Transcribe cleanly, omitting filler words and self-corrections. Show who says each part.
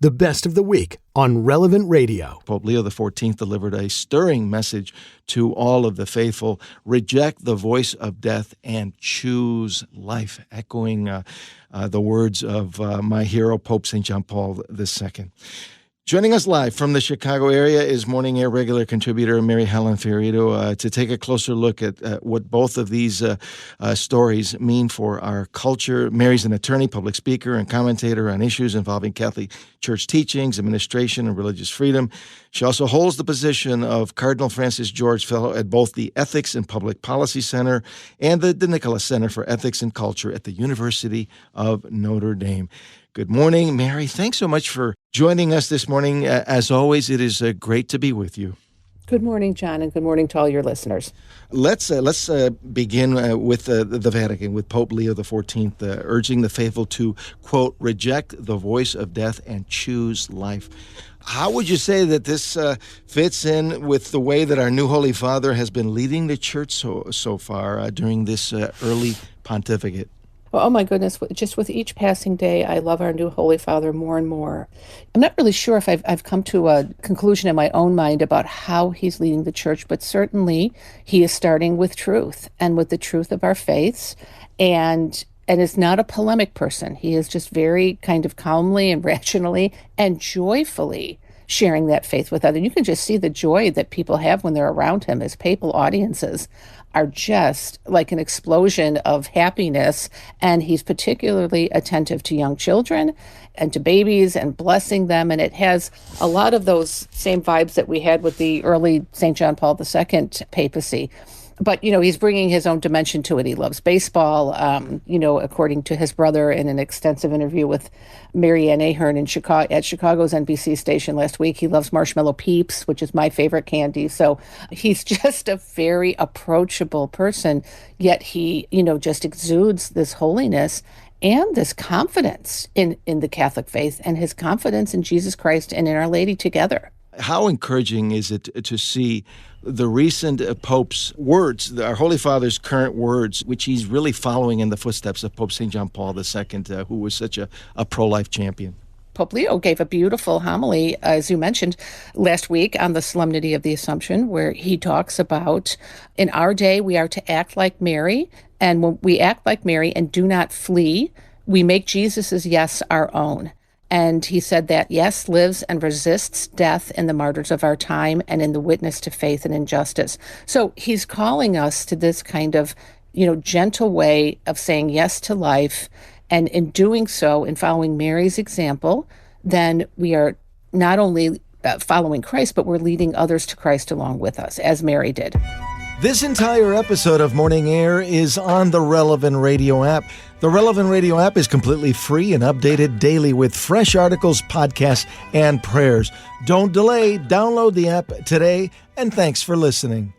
Speaker 1: the best of the week on Relevant Radio.
Speaker 2: Pope Leo XIV delivered a stirring message to all of the faithful: reject the voice of death and choose life, echoing the words of my hero, Pope St. John Paul II. Joining us live from the Chicago area is Morning Air regular contributor Mary Helen Fiorito to take a closer look at what both of these stories mean for our culture. Mary's an attorney, public speaker, and commentator on issues involving Catholic Church teachings, administration, and religious freedom. She also holds the position of Cardinal Francis George Fellow at both the Ethics and Public Policy Center and the De Nicola Center for Ethics and Culture at the University of Notre Dame. Good morning, Mary. Thanks so much for joining us this morning. As always, it is great to be with you.
Speaker 3: Good morning, John, and good morning to all your listeners.
Speaker 2: Let's begin with the Vatican, with Pope Leo XIV urging the faithful to, quote, reject the voice of death and choose life. How would you say that this fits in with the way that our new Holy Father has been leading the Church so far during this early pontificate?
Speaker 3: Well, oh my goodness, just with each passing day, I love our new Holy Father more and more. I'm not really sure if I've come to a conclusion in my own mind about how he's leading the Church, but certainly he is starting with truth and with the truth of our faiths, and is not a polemic person. He is just very kind of calmly and rationally and joyfully sharing that faith with others. You can just see the joy that people have when they're around him. His papal audiences are just like an explosion of happiness, and he's particularly attentive to young children and to babies and blessing them, and it has a lot of those same vibes that we had with the early St. John Paul II papacy. But, he's bringing his own dimension to it. He loves baseball, according to his brother in an extensive interview with Marianne Ahern at Chicago's NBC station last week. He loves Marshmallow Peeps, which is my favorite candy. So he's just a very approachable person, yet he, just exudes this holiness and this confidence in the Catholic faith and his confidence in Jesus Christ and in Our Lady together.
Speaker 2: How encouraging is it to see the recent Pope's words, our Holy Father's current words, which he's really following in the footsteps of Pope St. John Paul II, who was such a pro-life champion?
Speaker 3: Pope Leo gave a beautiful homily, as you mentioned, last week on the Solemnity of the Assumption, where he talks about, in our day, we are to act like Mary, and when we act like Mary and do not flee, we make Jesus's yes our own. And he said that yes lives and resists death in the martyrs of our time and in the witness to faith and injustice. So he's calling us to this kind of, gentle way of saying yes to life. And in doing so, in following Mary's example, then we are not only following Christ, but we're leading others to Christ along with us, as Mary did.
Speaker 2: This entire episode of Morning Air is on the Relevant Radio app. The Relevant Radio app is completely free and updated daily with fresh articles, podcasts, and prayers. Don't delay. Download the app today, and thanks for listening.